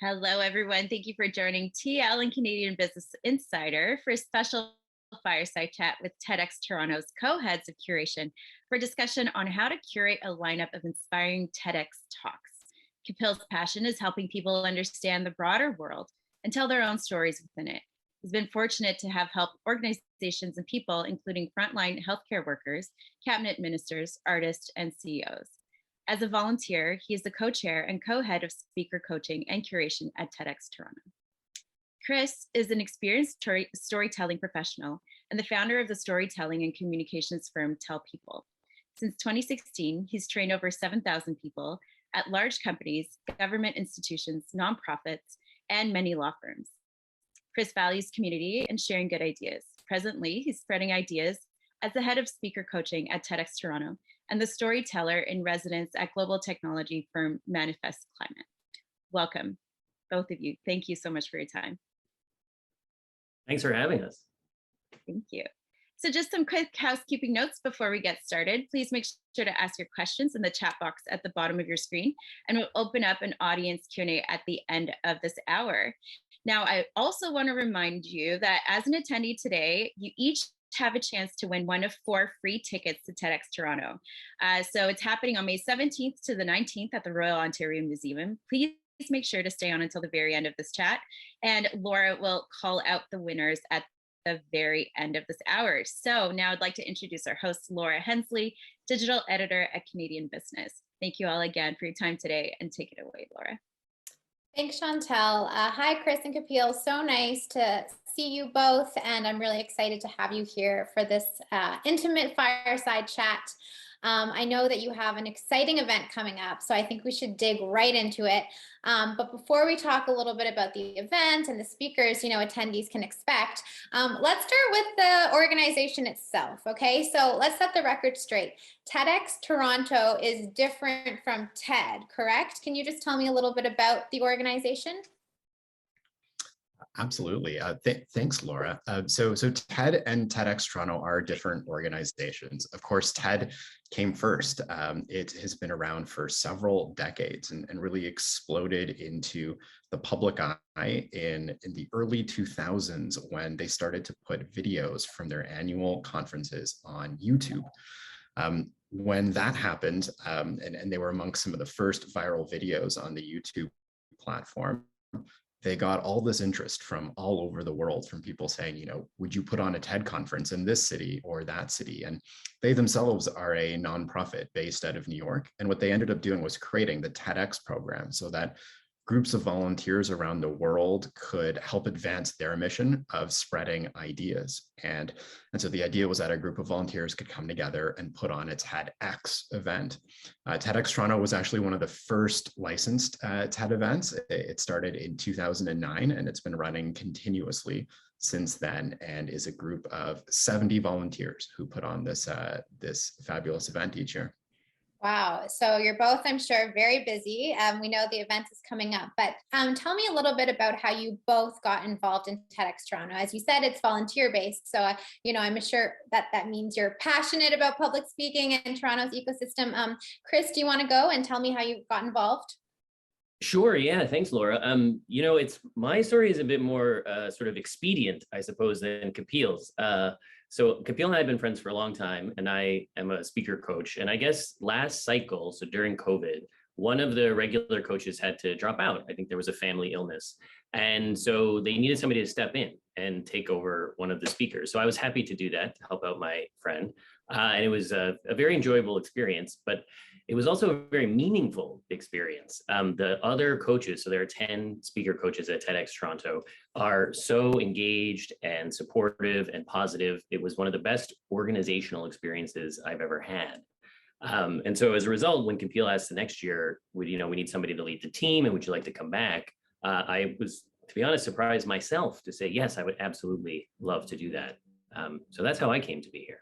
Hello, everyone. Thank you for joining TL and Canadian Business Insider for a special fireside chat with TEDx Toronto's co-heads of curation for discussion on how to curate a lineup of inspiring TEDx talks. Kapil's passion is helping people understand the broader world and tell their own stories within it. He's been fortunate to have helped organizations and people, including frontline healthcare workers, cabinet ministers, artists, and CEOs. As a volunteer, he is the co-chair and co-head of speaker coaching and curation at TEDx Toronto. Chris is an experienced storytelling professional and the founder of the storytelling and communications firm Tell People. Since 2016, he's trained over 7,000 people at large companies, government institutions, nonprofits, and many law firms. Chris values community and sharing good ideas. Presently, he's spreading ideas as the head of speaker coaching at TEDx Toronto and the storyteller in residence at global technology firm Manifest Climate. Welcome, both of you. Thank you so much for your time. Thanks for having us. Thank you. So just some quick housekeeping notes before we get started. Please make sure to ask your questions in the chat box at the bottom of your screen, and we'll open up an audience Q&A at the end of this hour. Now, I also want to remind you that as an attendee today, you each have a chance to win one of 4 free tickets to TEDx Toronto. So it's happening on May 17th to the 19th at the Royal Ontario Museum. Please make sure to stay on until the very end of this chat, and Laura will call out the winners at the very end of this hour. So now I'd like to introduce our host, Laura Hensley, digital editor at Canadian Business. Thank you all again for your time today, and take it away, Laura. Thanks, Chantel. Hi, Chris and Kapil. So nice to see you both, and I'm really excited to have you here for this intimate fireside chat. I know that you have an exciting event coming up, so I think we should dig right into it. But before we talk a little bit about the event and the speakers, attendees can expect, let's start with the organization itself, okay? So let's set the record straight. TEDx Toronto is different from TED, correct? Can you just tell me a little bit about the organization? Absolutely. Thanks, Laura. So TED and TEDx Toronto are different organizations. Of course, TED came first. It has been around for several decades and really exploded into the public eye in the early 2000s when they started to put videos from their annual conferences on YouTube. When that happened, and they were amongst some of the first viral videos on the YouTube platform, they got all this interest from all over the world, from people saying, would you put on a TED conference in this city or that city? And they themselves are a nonprofit based out of New York. And what they ended up doing was creating the TEDx program so that groups of volunteers around the world could help advance their mission of spreading ideas. And so the idea was that a group of volunteers could come together and put on a TEDx event. TEDx Toronto was actually one of the first licensed TED events. It started in 2009, and it's been running continuously since then, and is a group of 70 volunteers who put on this fabulous event each year. Wow. So you're both, I'm sure, very busy. We know the event is coming up, but tell me a little bit about how you both got involved in TEDx Toronto. As you said, it's volunteer-based. So, I'm sure that means you're passionate about public speaking and Toronto's ecosystem. Chris, do you want to go and tell me how you got involved? Sure. Yeah. Thanks, Laura. It's my story is a bit more sort of expedient, I suppose, than Kapil's. So Kapil and I have been friends for a long time, and I am a speaker coach. And I guess last cycle, so during COVID, one of the regular coaches had to drop out. I think there was a family illness. And so they needed somebody to step in and take over one of the speakers. So I was happy to do that, to help out my friend. And it was a very enjoyable experience, but it was also a very meaningful experience. The other coaches, so there are 10 speaker coaches at TEDx Toronto, are so engaged and supportive and positive. It was one of the best organizational experiences I've ever had. And so as a result, when Kapil asked the next year, we need somebody to lead the team, and would you like to come back? I was, to be honest, surprised myself to say, yes, I would absolutely love to do that. So that's how I came to be here.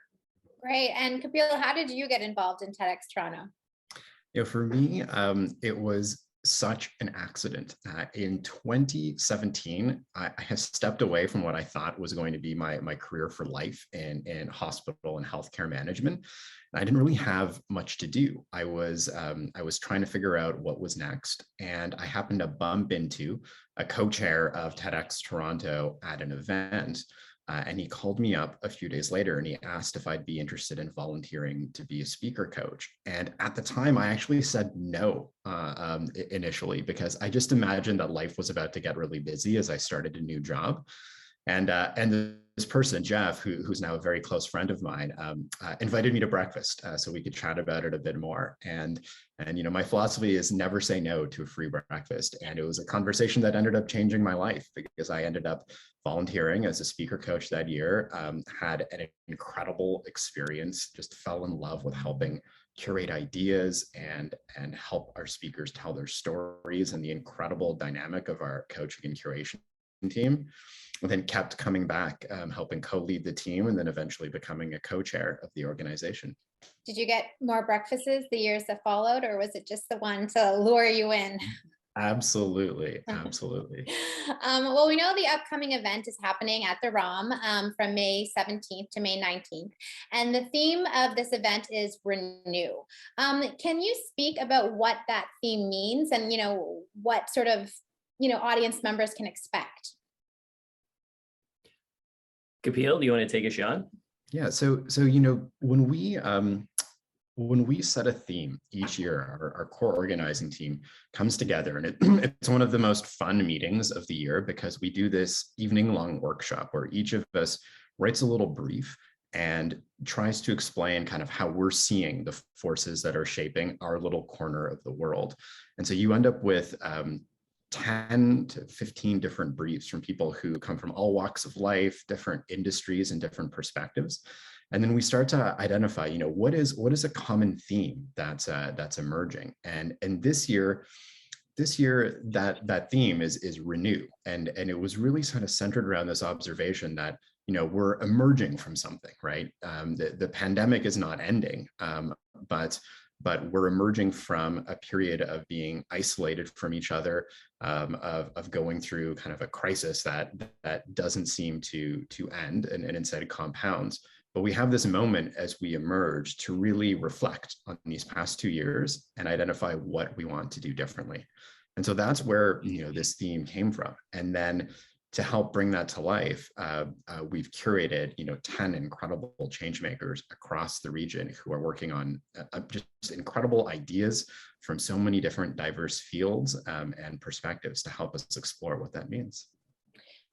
Great. And Kapil, how did you get involved in TEDx Toronto? For me, it was such an accident. In 2017, I had stepped away from what I thought was going to be my career for life in hospital and healthcare management. I didn't really have much to do. I was trying to figure out what was next, and I happened to bump into a co-chair of TEDxToronto at an event. And he called me up a few days later and he asked if I'd be interested in volunteering to be a speaker coach. And at the time, I actually said no initially, because I just imagined that life was about to get really busy as I started a new job. And this person, Jeff, who's now a very close friend of mine, invited me to breakfast so we could chat about it a bit more. And my philosophy is never say no to a free breakfast. And it was a conversation that ended up changing my life, because I ended up volunteering as a speaker coach that year, had an incredible experience, just fell in love with helping curate ideas and help our speakers tell their stories, and the incredible dynamic of our coaching and curation team. And then kept coming back, helping co-lead the team, and then eventually becoming a co-chair of the organization. Did you get more breakfasts the years that followed, or was it just the one to lure you in? Absolutely. Absolutely. Well, we know the upcoming event is happening at the ROM from May 17th to May 19th. And the theme of this event is renew. Can you speak about what that theme means, and, what sort of, audience members can expect? Kapil, do you want to take a shot? Yeah. So when we set a theme each year, our core organizing team comes together, and it's one of the most fun meetings of the year, because we do this evening-long workshop where each of us writes a little brief and tries to explain kind of how we're seeing the forces that are shaping our little corner of the world. And so you end up with 10 to 15 different briefs from people who come from all walks of life, different industries, and different perspectives. And then we start to identify, what is a common theme that's emerging. And this year that theme is renew. And it was really sort of centered around this observation that, we're emerging from something, right? The pandemic is not ending, but we're emerging from a period of being isolated from each other, of going through kind of a crisis that doesn't seem to end, and instead compounds. But we have this moment as we emerge to really reflect on these past 2 years and identify what we want to do differently. And so that's where this theme came from. And then to help bring that to life, we've curated 10 incredible change makers across the region who are working on just incredible ideas from so many different diverse fields and perspectives to help us explore what that means.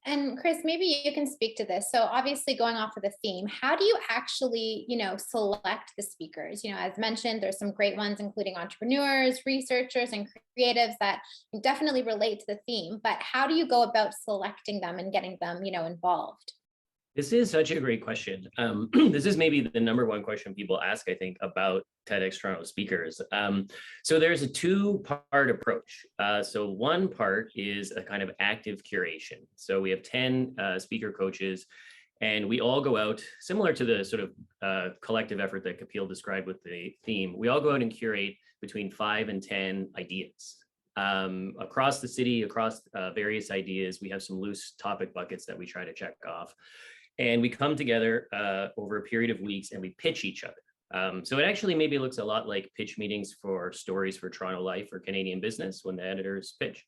And Chris, maybe you can speak to this. So obviously, going off of the theme, how do you actually, select the speakers? As mentioned, there's some great ones, including entrepreneurs, researchers, and creatives that definitely relate to the theme. But how do you go about selecting them and getting them, involved? This is such a great question. This is maybe the number one question people ask, I think, about TEDxToronto speakers. So there's a two-part approach. So one part is a kind of active curation. So we have 10 speaker coaches, and we all go out, similar to the sort of collective effort that Kapil described with the theme. We all go out and curate between 5 and 10 ideas. Across the city, across various ideas. We have some loose topic buckets that we try to check off. And we come together over a period of weeks and we pitch each other. So it actually maybe looks a lot like pitch meetings for Stories for Toronto Life or Canadian Business when the editors pitch.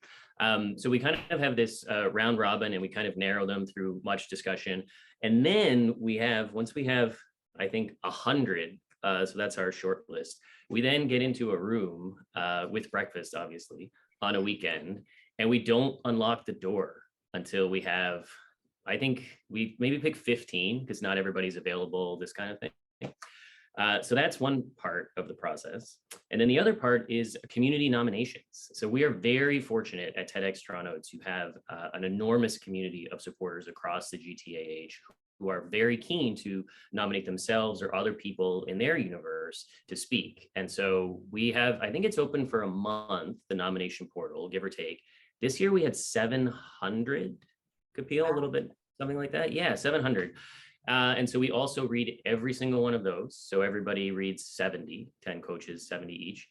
So we kind of have this round robin, and we kind of narrow them through much discussion. And then once we have, I think, 100, so that's our short list, we then get into a room with breakfast, obviously, on a weekend. And we don't unlock the door until we have, I think we maybe pick 15, because not everybody's available, this kind of thing. So that's one part of the process. And then the other part is community nominations. So we are very fortunate at TEDxToronto to have an enormous community of supporters across the GTAH who are very keen to nominate themselves or other people in their universe to speak. And so we have, I think it's open for a month, the nomination portal, give or take. This year we had 700, Kapil, a little bit, something like that. Yeah, 700. And so we also read every single one of those. So everybody reads 70, 10 coaches, 70 each.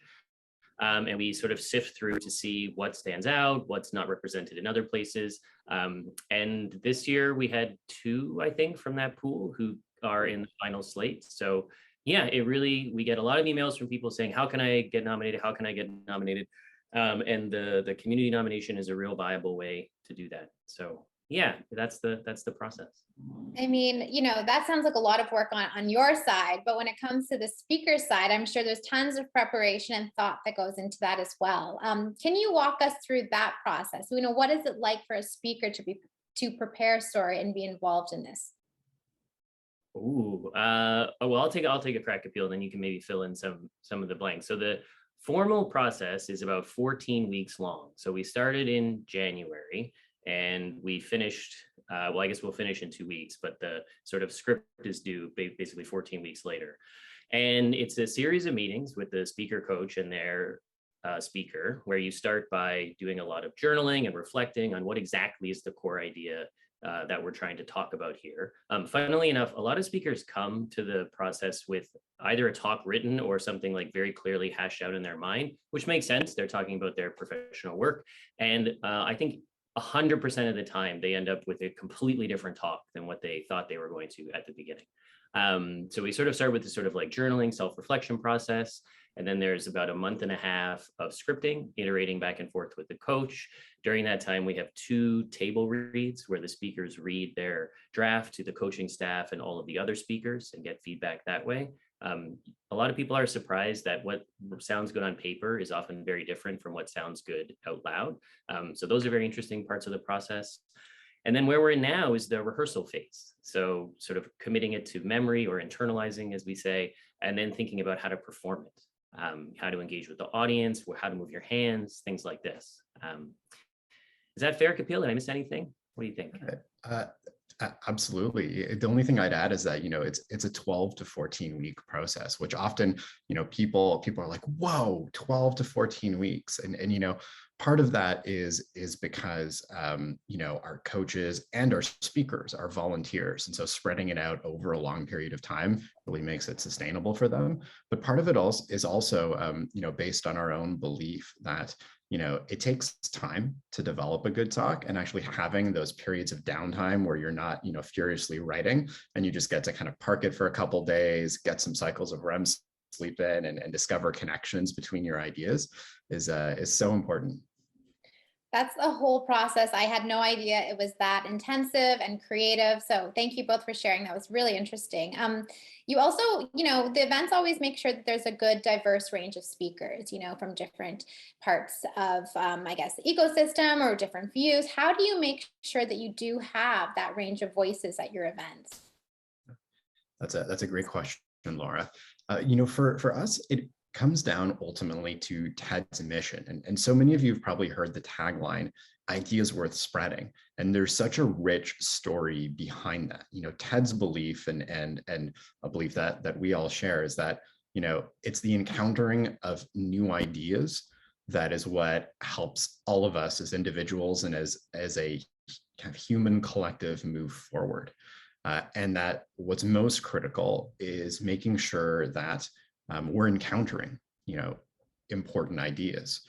And we sort of sift through to see what stands out, what's not represented in other places. And this year we had 2, I think, from that pool who are in the final slate. So yeah, we get a lot of emails from people saying, how can I get nominated? How can I get nominated? And the community nomination is a real viable way to do that. So yeah, that's the process. I mean, that sounds like a lot of work on your side, but when it comes to the speaker side, I'm sure there's tons of preparation and thought that goes into that as well. Can you walk us through that process? What is it like for a speaker to prepare a story and be involved in this? Ooh, well, I'll take a crack at Kapil, and then you can maybe fill in some of the blanks. So the formal process is about 14 weeks long. So we started in January and we finished, well, I guess we'll finish in 2 weeks, but the sort of script is due basically 14 weeks later. And it's a series of meetings with the speaker coach and their speaker, where you start by doing a lot of journaling and reflecting on what exactly is the core idea that we're trying to talk about here. Funnily enough, a lot of speakers come to the process with either a talk written or something like very clearly hashed out in their mind, which makes sense. They're talking about their professional work. And I think 100% of the time, they end up with a completely different talk than what they thought they were going to at the beginning. So we sort of start with this sort of like journaling, self-reflection process. And then there's about a month and a half of scripting, iterating back and forth with the coach. During that time, we have 2 table reads where the speakers read their draft to the coaching staff and all of the other speakers and get feedback that way. A lot of people are surprised that what sounds good on paper is often very different from what sounds good out loud. So those are very interesting parts of the process. And then where we're in now is the rehearsal phase. So sort of committing it to memory or internalizing, as we say, and then thinking about how to perform it, how to engage with the audience, how to move your hands, things like this. Is that fair, Kapil? Did I miss anything? What do you think? Absolutely. The only thing I'd add is that, it's a 12 to 14 week process, which often, people are like, whoa, 12 to 14 weeks. And part of that is because, our coaches and our speakers are volunteers. And so spreading it out over a long period of time really makes it sustainable for them. But part of it also is also, based on our own belief that, it takes time to develop a good talk, and actually having those periods of downtime where you're not, furiously writing, and you just get to kind of park it for a couple days, get some cycles of REM sleep in, and discover connections between your ideas is so important. That's a whole process. I had no idea it was that intensive and creative. So thank you both for sharing. That was really interesting. You also, the events always make sure that there's a good diverse range of speakers, from different parts of, I guess, the ecosystem or different views. How do you make sure that you do have that range of voices at your events? That's a great question, Laura. For us, it comes down ultimately to TED's mission. And so many of you have probably heard the tagline, ideas worth spreading. And there's such a rich story behind that. TED's belief and a belief that we all share is that, it's the encountering of new ideas that is what helps all of us as individuals and as a kind of human collective move forward. And that what's most critical is making sure that we're encountering, important ideas.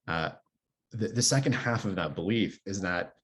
The second half of that belief is that,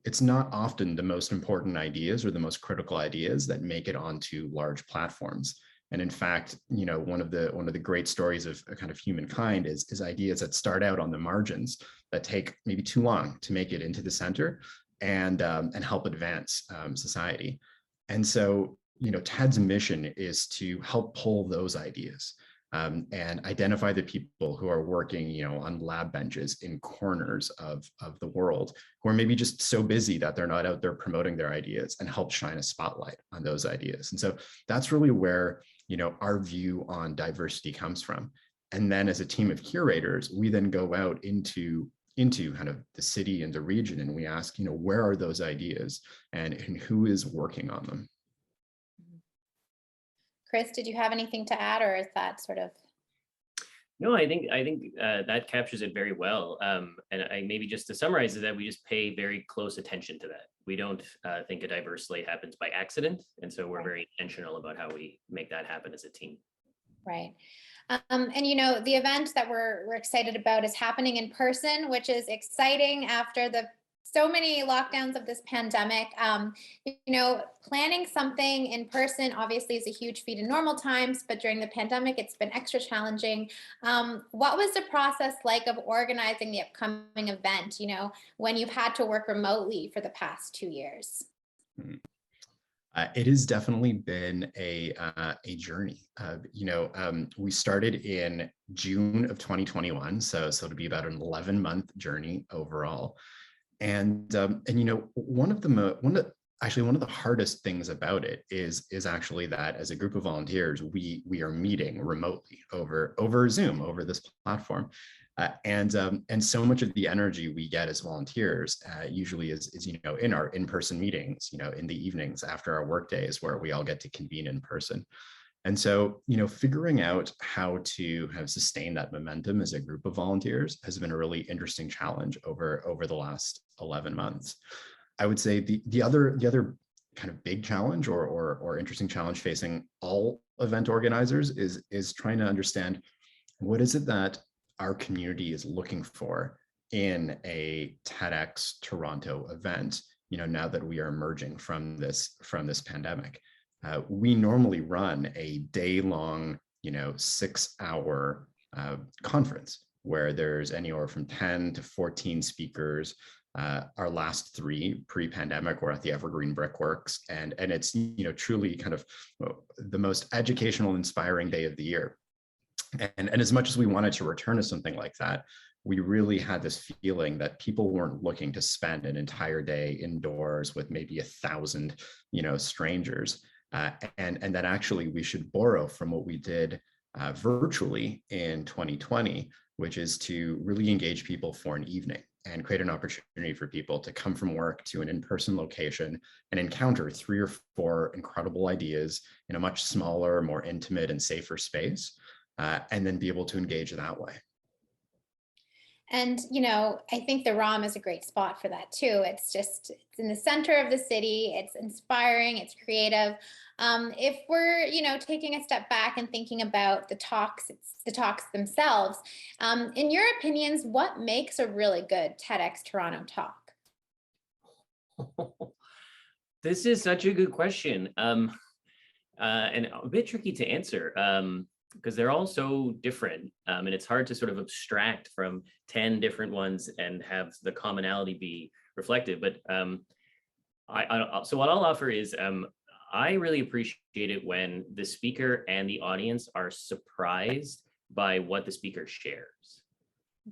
it's not often the most important ideas or the most critical ideas that make it onto large platforms. And in fact, one of the great stories of kind of humankind is ideas that start out on the margins that take maybe too long to make it into the center and help advance society. And so, TED's mission is to help pull those ideas and identify the people who are working, on lab benches in corners of the world who are maybe just so busy that they're not out there promoting their ideas, and help shine a spotlight on those ideas. And so that's really where, our view on diversity comes from. And then as a team of curators, we then go out into kind of the city and the region, and we ask, where are those ideas and who is working on them? Chris, did you have anything to add, or is that sort of? No, I think that captures it very well. And maybe just to summarize is that we just pay very close attention to that. We don't think a diverse slate happens by accident. And so we're very intentional about how we make that happen as a team. Right. And the event that we're excited about is happening in person, which is exciting after the so many lockdowns of this pandemic. Planning something in person obviously is a huge feat in normal times, but during the pandemic, it's been extra challenging. What was the process like of organizing the upcoming event, when you've had to work remotely for the past 2 years? It has definitely been a journey. We started in June of 2021, so it'll be about an 11-month journey overall. And one of the hardest things about it is actually that as a group of volunteers, we are meeting remotely over Zoom, over this platform. And so much of the energy we get as volunteers usually is in our in-person meetings, in the evenings after our work days where we all get to convene in person. And so, figuring out how to sustain that momentum as a group of volunteers has been a really interesting challenge over the last 11 months. I would say the other kind of big challenge or interesting challenge facing all event organizers is trying to understand what is it that our community is looking for in a TEDxToronto event, now that we are emerging from this pandemic. We normally run a day-long, 6-hour conference where there's anywhere from 10 to 14 speakers. Our last 3 pre-pandemic were at the Evergreen Brickworks, and it's truly kind of the most educational, inspiring day of the year. And as much as we wanted to return to something like that, we really had this feeling that people weren't looking to spend an entire day indoors with maybe 1,000, strangers. And that actually we should borrow from what we did virtually in 2020, which is to really engage people for an evening and create an opportunity for people to come from work to an in-person location and encounter 3 or 4 incredible ideas in a much smaller, more intimate and safer space, and then be able to engage that way. And, I think the ROM is a great spot for that too. It's in the center of the city. It's inspiring. It's creative. If we're, taking a step back and thinking about the talks themselves, in your opinions, what makes a really good TEDxToronto talk? This is such a good question, and a bit tricky to answer. Because they're all so different, and it's hard to sort of abstract from 10 different ones and have the commonality be reflected. But so what I'll offer is I really appreciate it when the speaker and the audience are surprised by what the speaker shares.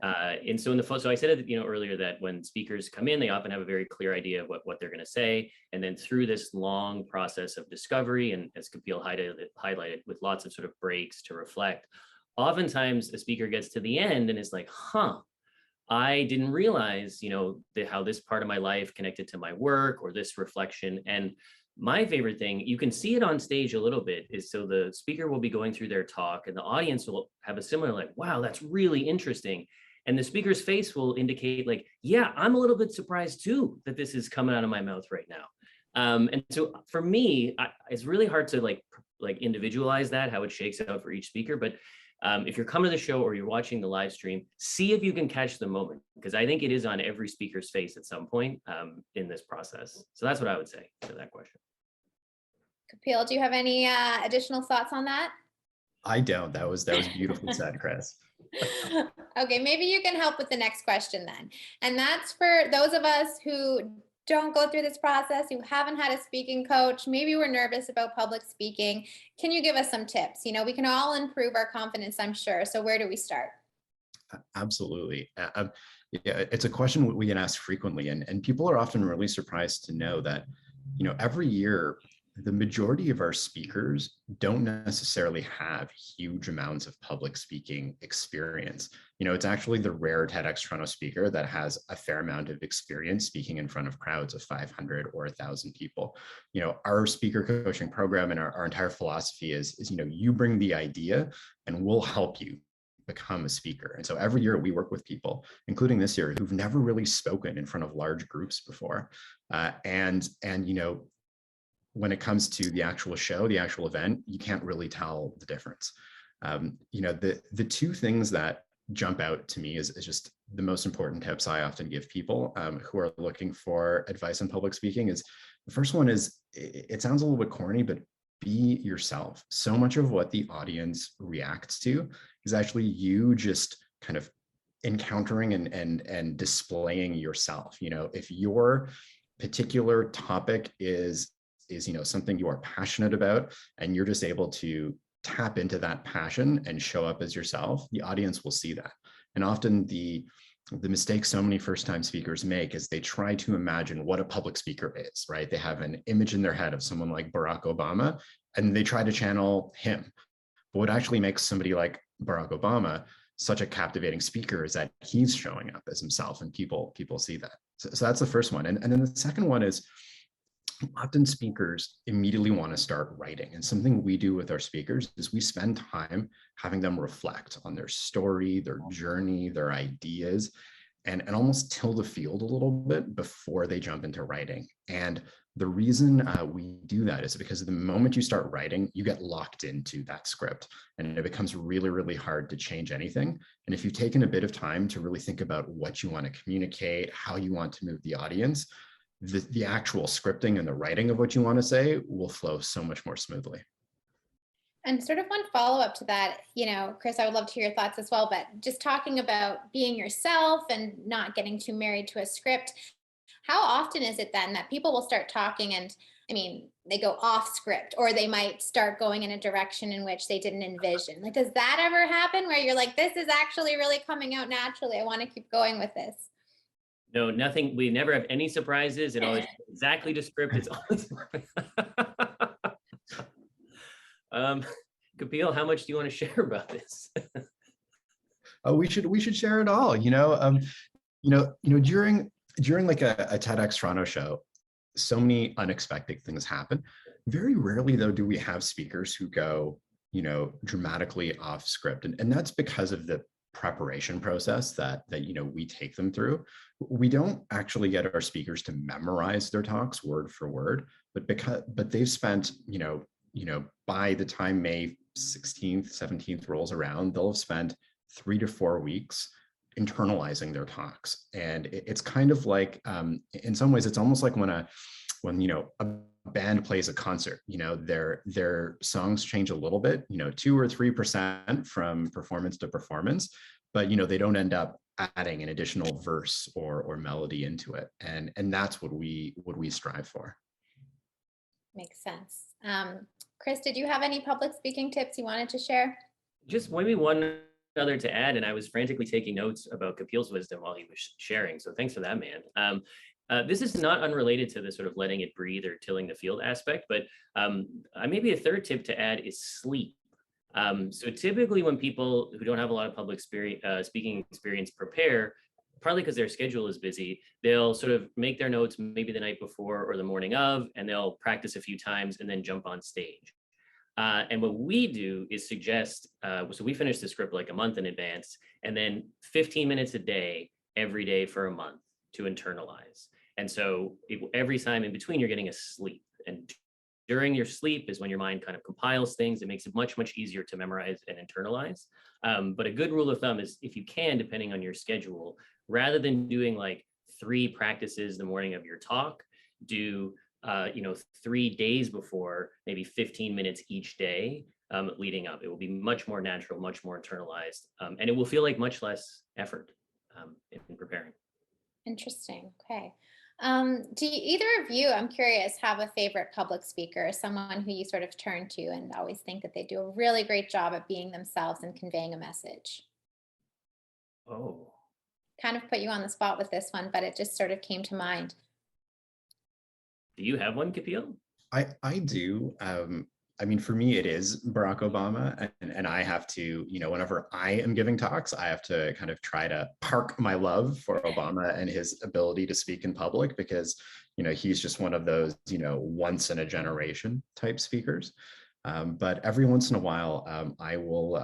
And so so I said earlier that when speakers come in, they often have a very clear idea of what they're going to say, and then through this long process of discovery, and as Kapil highlighted, with lots of sort of breaks to reflect, oftentimes a speaker gets to the end and is like, I didn't realize how this part of my life connected to my work, or this reflection. And my favorite thing, you can see it on stage a little bit, is so the speaker will be going through their talk and the audience will have a similar like, wow, that's really interesting. And the speaker's face will indicate like, yeah, I'm a little bit surprised too that this is coming out of my mouth right now. And so for me, it's really hard to like individualize that, how it shakes out for each speaker. But if you're coming to the show or you're watching the live stream, see if you can catch the moment, because I think it is on every speaker's face at some point in this process. So that's what I would say to that question. Kapil, do you have any additional thoughts on that? I don't. That was beautifully said, Chris. Okay, maybe you can help with the next question then. And that's for those of us who don't go through this process, who haven't had a speaking coach, maybe we're nervous about public speaking. Can you give us some tips? We can all improve our confidence, I'm sure. So where do we start? Absolutely. Yeah, it's a question we get asked frequently, and people are often really surprised to know that, every year, the majority of our speakers don't necessarily have huge amounts of public speaking experience. It's actually the rare TEDxToronto speaker that has a fair amount of experience speaking in front of crowds of 500 or 1,000 people. Our speaker coaching program and our entire philosophy is you bring the idea and we'll help you become a speaker. And so every year we work with people, including this year, who've never really spoken in front of large groups before. When it comes to the actual show, the actual event, you can't really tell the difference. The two things that jump out to me is just the most important tips I often give people who are looking for advice on public speaking. Is the first one is, it sounds a little bit corny, but be yourself. So much of what the audience reacts to is actually you just kind of encountering and displaying yourself. If your particular topic is something you are passionate about, and you're just able to tap into that passion and show up as yourself, the audience will see that. And often the mistake so many first-time speakers make is they try to imagine what a public speaker is, right? They have an image in their head of someone like Barack Obama, and they try to channel him. But what actually makes somebody like Barack Obama such a captivating speaker is that he's showing up as himself, and people see that. So that's the first one. And then the second one is, often speakers immediately want to start writing. And something we do with our speakers is we spend time having them reflect on their story, their journey, their ideas, and almost till the field a little bit before they jump into writing. And the reason we do that is because the moment you start writing, you get locked into that script, and it becomes really, really hard to change anything. And if you've taken a bit of time to really think about what you want to communicate, how you want to move the audience, the actual scripting and the writing of what you want to say will flow so much more smoothly. And sort of one follow-up to that, Chris, I would love to hear your thoughts as well, but just talking about being yourself and not getting too married to a script, how often is it then that people will start talking and, they go off script, or they might start going in a direction in which they didn't envision? Like, does that ever happen where you're like, this is actually really coming out naturally, I want to keep going with this? No, nothing. We never have any surprises. It always exactly to script. It's always Kapil, how much do you want to share about this? Oh, we should share it all. During like a TEDxToronto show, so many unexpected things happen. Very rarely, though, do we have speakers who go, dramatically off script, and that's because of the preparation process that we take them through. We don't actually get our speakers to memorize their talks word for word, but they've spent, by the time May 16th, 17th rolls around, they'll have spent 3 to 4 weeks internalizing their talks. And it's kind of like, in some ways, it's almost like when a band plays a concert, their songs change a little bit, 2 or 3% from performance to performance, but they don't end up adding an additional verse or melody into it. And that's what we strive for. Makes sense. Chris, did you have any public speaking tips you wanted to share? Just maybe one other to add, and I was frantically taking notes about Kapil's wisdom while he was sharing. So thanks for that, man. This is not unrelated to the sort of letting it breathe or tilling the field aspect, but maybe a third tip to add is sleep. So typically when people who don't have a lot of public speaking experience prepare, partly because their schedule is busy, they'll sort of make their notes maybe the night before or the morning of, and they'll practice a few times and then jump on stage. And what we do is suggest, so we finish the script like a month in advance, and then 15 minutes a day, every day for a month to internalize. And so every time in between, you're getting a sleep. And during your sleep is when your mind kind of compiles things. It makes it much, much easier to memorize and internalize. But a good rule of thumb is, if you can, depending on your schedule, rather than doing like 3 practices the morning of your talk, do 3 days before, maybe 15 minutes each day leading up. It will be much more natural, much more internalized, and it will feel like much less effort in preparing. Interesting. Okay. Do either of you, I'm curious, have a favorite public speaker, someone who you sort of turn to and always think that they do a really great job at being themselves and conveying a message? Oh. Kind of put you on the spot with this one, but it just sort of came to mind. Do you have one, Kapil? I do. For me, it is Barack Obama, and I have to, whenever I am giving talks, I have to kind of try to park my love for Obama and his ability to speak in public, because, he's just one of those, once in a generation type speakers. But every once in a while, I will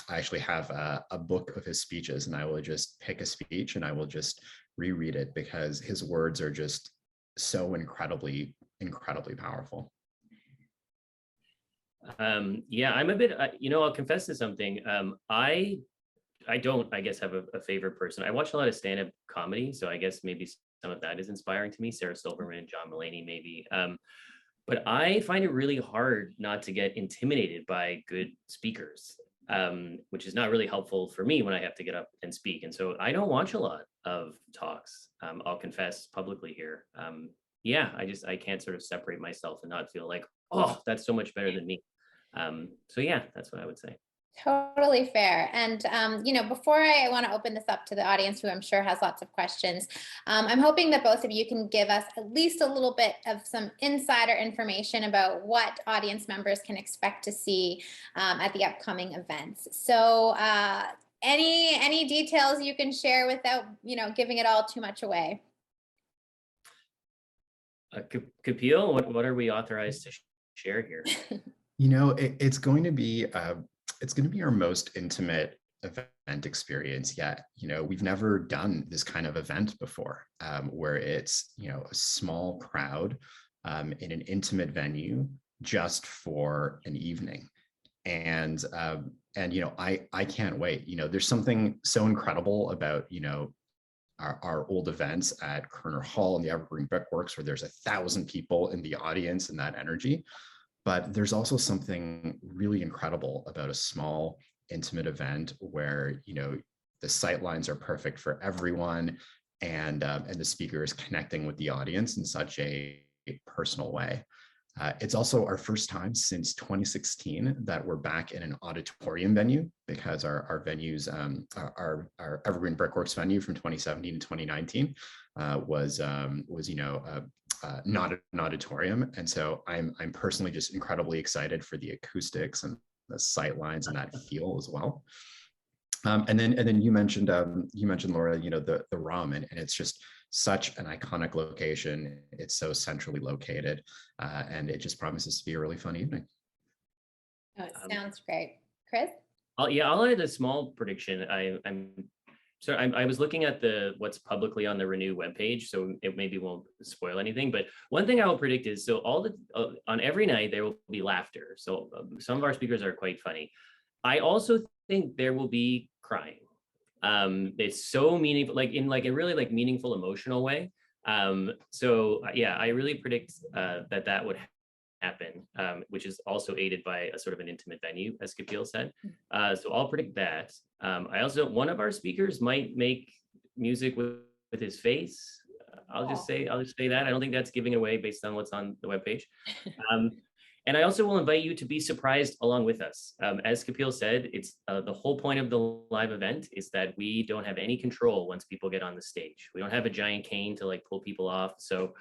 I actually have a book of his speeches, and I will just pick a speech and I will just reread it, because his words are just so incredibly, incredibly powerful. Yeah, I'm a bit, I'll confess to something. I don't, I guess, have a favorite person. I watch a lot of stand-up comedy, so I guess maybe some of that is inspiring to me. Sarah Silverman, John Mulaney, maybe. But I find it really hard not to get intimidated by good speakers, which is not really helpful for me when I have to get up and speak. And so I don't watch a lot of talks. I'll confess publicly here. Yeah, I can't sort of separate myself and not feel like, oh, that's so much better than me. So yeah, that's what I would say. Totally fair. And, before I want to open this up to the audience, who I'm sure has lots of questions, I'm hoping that both of you can give us at least a little bit of some insider information about what audience members can expect to see at the upcoming events. So any details you can share without, giving it all too much away? Kapil, what are we authorized to share here? It's going to be our most intimate event experience yet. We've never done this kind of event before, where it's a small crowd in an intimate venue just for an evening. And I can't wait. There's something so incredible about our old events at Kerner Hall and the Evergreen Brickworks, where there's 1,000 people in the audience and that energy. But there's also something really incredible about a small, intimate event where the sight lines are perfect for everyone, and the speaker is connecting with the audience in such a personal way. It's also our first time since 2016 that we're back in an auditorium venue, because our venues, our Evergreen Brickworks venue from 2017 to 2019 was not an auditorium. And so I'm personally just incredibly excited for the acoustics and the sight lines and that feel as well. And then you mentioned Laura, the RUM, and it's just such an iconic location. It's so centrally located, and it just promises to be a really fun evening. Oh, it sounds great. Chris? I'll add a small prediction. I was looking at what's publicly on the Renew webpage, so it maybe won't spoil anything. But one thing I will predict is, so on every night there will be laughter. So some of our speakers are quite funny. I also think there will be crying. It's so meaningful, in a really meaningful, emotional way. So yeah, I really predict that would happen, which is also aided by a sort of an intimate venue, as Kapil said. So I'll predict that. I also, one of our speakers might make music with his face. I'll just say that. I don't think that's giving it away based on what's on the webpage. And I also will invite you to be surprised along with us. As Kapil said, it's the whole point of the live event is that we don't have any control once people get on the stage. We don't have a giant cane to pull people off. So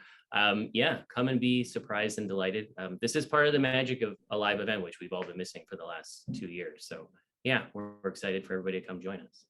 yeah, come and be surprised and delighted. This is part of the magic of a live event, which we've all been missing for the last 2 years. So yeah, we're excited for everybody to come join us.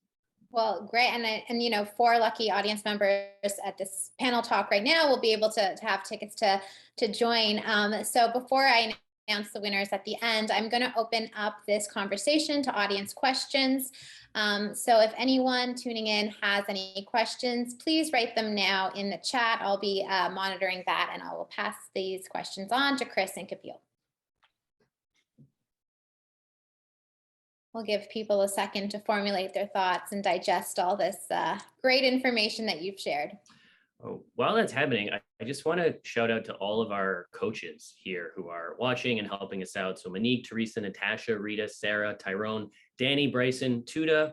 Well, great. And 4 lucky audience members at this panel talk right now will be able to have tickets to join. So before I announce the winners at the end, I'm going to open up this conversation to audience questions. So if anyone tuning in has any questions, please write them now in the chat. I'll be monitoring that, and I will pass these questions on to Chris and Kapil. We'll give people a second to formulate their thoughts and digest all this great information that you've shared. Oh, while that's happening, I just want to shout out to all of our coaches here who are watching and helping us out. So Monique, Teresa, Natasha, Rita, Sarah, Tyrone, Danny, Bryson, Tuda.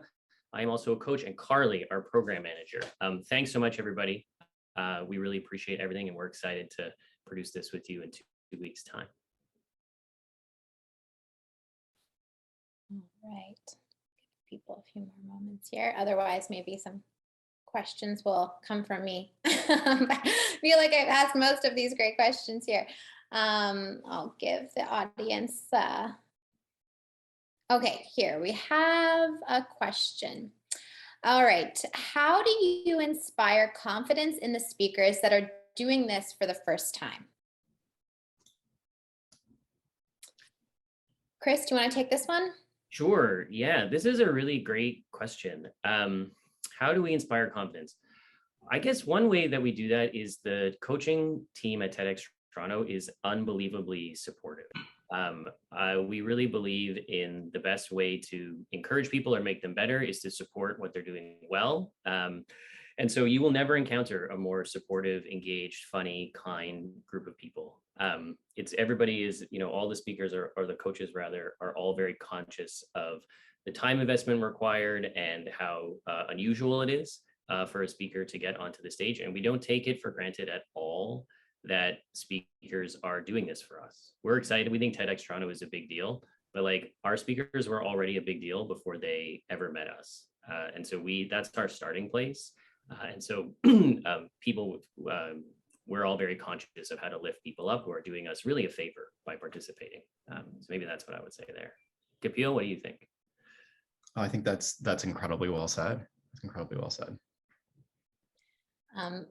I am also a coach, and Carly, our program manager. Thanks so much, everybody. We really appreciate everything, and we're excited to produce this with you in 2 weeks' time. All right. Give people a few more moments here. Otherwise, maybe some questions will come from me. I feel like I've asked most of these great questions here. I'll give the audience. Okay, here we have a question. All right. How do you inspire confidence in the speakers that are doing this for the first time? Chris, do you want to take this one? Sure. Yeah, this is a really great question. How do we inspire confidence? I guess one way that we do that is the coaching team at TEDxToronto is unbelievably supportive. We really believe in the best way to encourage people or make them better is to support what they're doing well. And so you will never encounter a more supportive, engaged, funny, kind group of people. It's everybody is, all the speakers or the coaches rather, are all very conscious of the time investment required and how unusual it is for a speaker to get onto the stage. And we don't take it for granted at all that speakers are doing this for us. We're excited. We think TEDxToronto is a big deal, but like our speakers were already a big deal before they ever met us. And so that's our starting place. And so people, we're all very conscious of how to lift people up who are doing us really a favor by participating. So maybe that's what I would say there. Kapil, what do you think? I think that's incredibly well said. That's incredibly well said.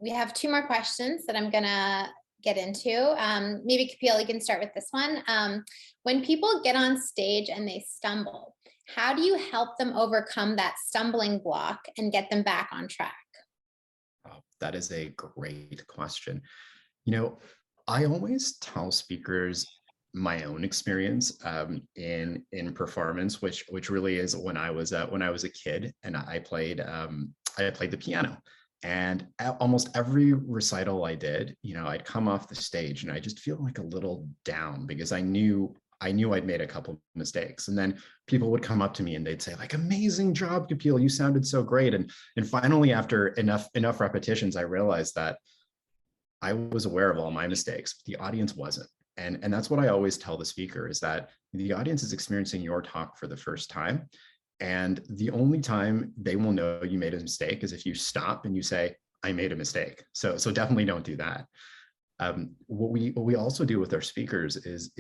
We have two more questions that I'm gonna get into. Maybe Kapil, you can start with this one. When people get on stage and they stumble, how do you help them overcome that stumbling block and get them back on track? Oh, that is a great question. I always tell speakers my own experience in performance, which really is when I was a kid and I played the piano. And almost every recital I did, I'd come off the stage and I just feel like a little down because I knew I'd made a couple mistakes. And then people would come up to me and they'd say like, amazing job, Kapil, you sounded so great. And finally, after enough repetitions, I realized that I was aware of all my mistakes, but the audience wasn't. And that's what I always tell the speaker is that the audience is experiencing your talk for the first time. And the only time they will know you made a mistake is if you stop and you say, I made a mistake. So definitely don't do that. What we also do with our speakers is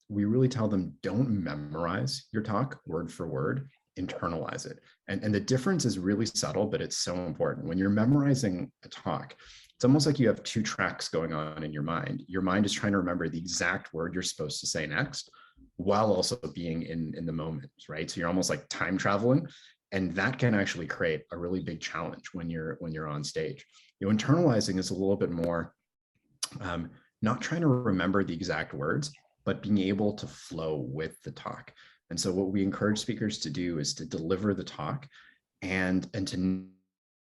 we really tell them, don't memorize your talk word for word, internalize it. And the difference is really subtle, but it's so important. When you're memorizing a talk, it's almost like you have two tracks going on in your mind. Your mind is trying to remember the exact word you're supposed to say next, while also being in the moment, right? So you're almost like time traveling, and that can actually create a really big challenge when you're on stage. Internalizing is a little bit more not trying to remember the exact words, but being able to flow with the talk. And so what we encourage speakers to do is to deliver the talk and to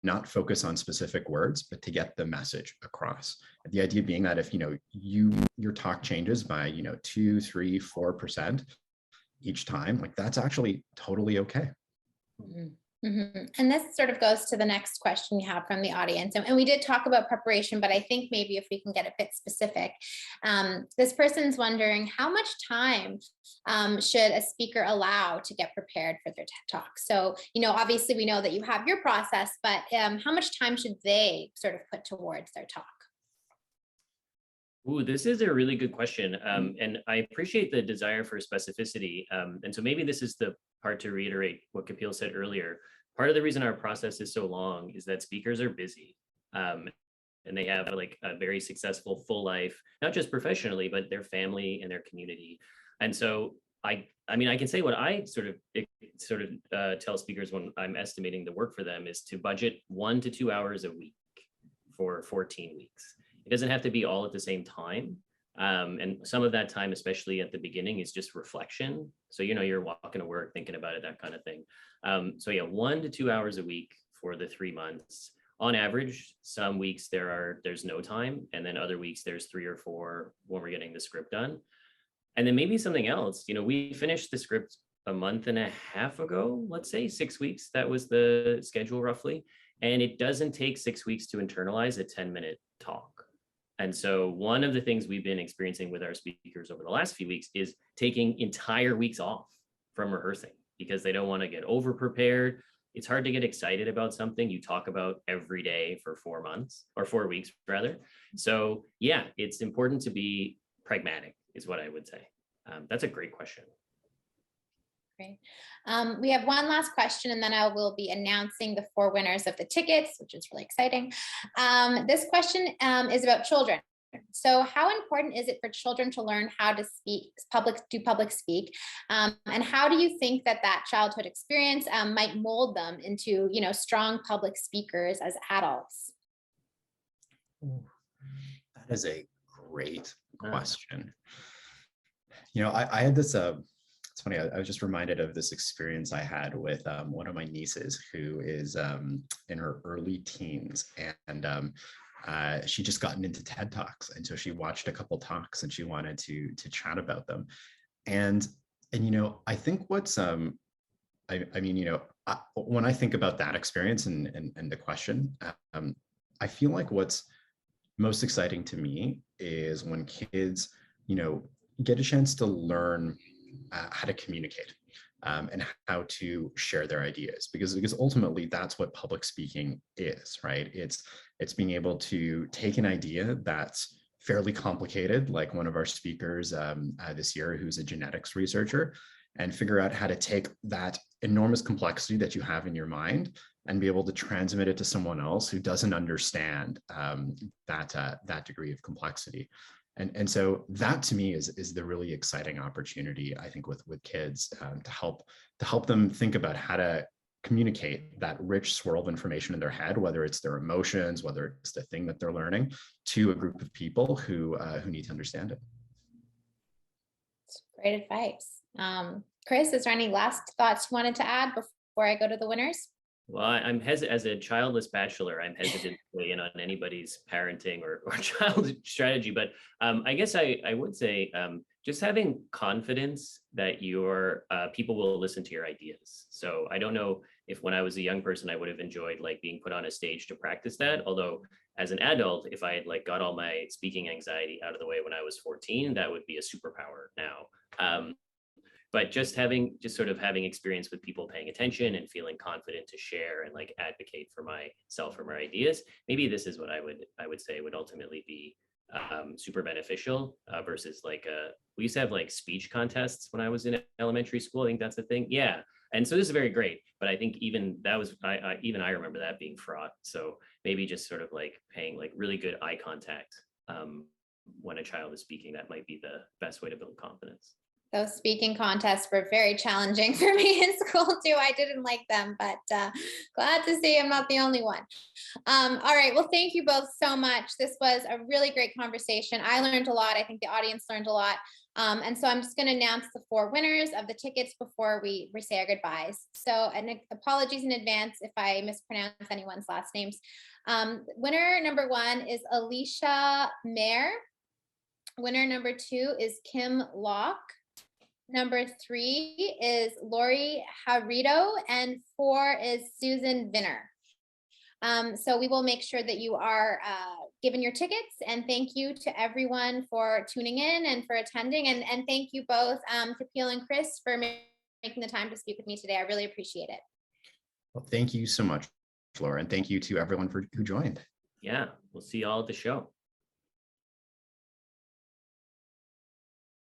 not focus on specific words, but to get the message across. The idea being that if your talk changes by 2, 3, 4% each time, like that's actually totally okay. Mm-hmm. Mm-hmm. And this sort of goes to the next question we have from the audience. And we did talk about preparation, but I think maybe if we can get a bit specific, this person's wondering how much time should a speaker allow to get prepared for their TED Talk? So, obviously we know that you have your process, but how much time should they sort of put towards their talk? Ooh, this is a really good question. And I appreciate the desire for specificity. And so maybe this is the part to reiterate what Kapil said earlier. Part of the reason our process is so long is that speakers are busy. And they have like a very successful full life, not just professionally, but their family and their community. And so I can say what I sort of tell speakers when I'm estimating the work for them is to budget 1 to 2 hours a week for 14 weeks. It doesn't have to be all at the same time. And some of that time, especially at the beginning, is just reflection. So, you're walking to work, thinking about it, that kind of thing. So yeah, 1 to 2 hours a week for the 3 months. On average, some weeks there's no time. And then other weeks there's 3 or 4 when we're getting the script done. And then maybe something else, we finished the script a month and a half ago, let's say 6 weeks. That was the schedule roughly. And it doesn't take 6 weeks to internalize a 10-minute talk. And so one of the things we've been experiencing with our speakers over the last few weeks is taking entire weeks off from rehearsing because they don't want to get over prepared. It's hard to get excited about something you talk about every day for 4 months or 4 weeks rather. So yeah, it's important to be pragmatic is what I would say. That's a great question. Great. We have one last question, and then I will be announcing the 4 winners of the tickets, which is really exciting. This question is about children. So how important is it for children to learn how to do public speak? And how do you think that childhood experience might mold them into, strong public speakers as adults? That is a great question. I had this, it's funny, I was just reminded of this experience I had with one of my nieces who is in her early teens, and she just gotten into TED Talks. And so she watched a couple talks and she wanted to chat about them. And I think what's, when I think about that experience and the question, I feel like what's most exciting to me is when kids, get a chance to learn how to communicate and how to share their ideas, because ultimately that's what public speaking is, right? It's being able to take an idea that's fairly complicated, like one of our speakers this year, who's a genetics researcher, and figure out how to take that enormous complexity that you have in your mind and be able to transmit it to someone else who doesn't understand that degree of complexity. And so that to me is the really exciting opportunity, I think, with kids to help them think about how to communicate that rich swirl of information in their head, whether it's their emotions, whether it's the thing that they're learning, to a group of people who need to understand it. Great advice. Chris, is there any last thoughts you wanted to add before I go to the winners? Well, I'm hesitant as a childless bachelor. I'm hesitant to weigh in on anybody's parenting or child strategy, but I guess I would say just having confidence that your people will listen to your ideas. So I don't know if when I was a young person I would have enjoyed like being put on a stage to practice that. Although as an adult, if I had like got all my speaking anxiety out of the way when I was 14, that would be a superpower now. But just sort of having experience with people paying attention and feeling confident to share and like advocate for myself or my ideas, maybe this is what I would say would ultimately be super beneficial versus like we used to have like speech contests when I was in elementary school. I think that's a thing. Yeah. And so this is very great, but I think even that was, I remember that being fraught. So maybe just sort of like paying like really good eye contact when a child is speaking, that might be the best way to build confidence. Those speaking contests were very challenging for me in school too. I didn't like them, but glad to see I'm not the only one. All right. Well, thank you both so much. This was a really great conversation. I learned a lot. I think the audience learned a lot. And so I'm just going to announce the 4 winners of the tickets before we say our goodbyes. So apologies in advance if I mispronounce anyone's last names. Winner number 1 is Alicia Mayer. Winner number 2 is Kim Locke. Number 3 is Lori Harito, and 4 is Susan Vinner. So we will make sure that you are given your tickets, and thank you to everyone for tuning in and for attending. And thank you both, Kapil and Chris, for making the time to speak with me today. I really appreciate it. Well, thank you so much, Laura, and thank you to everyone who joined. Yeah, we'll see you all at the show.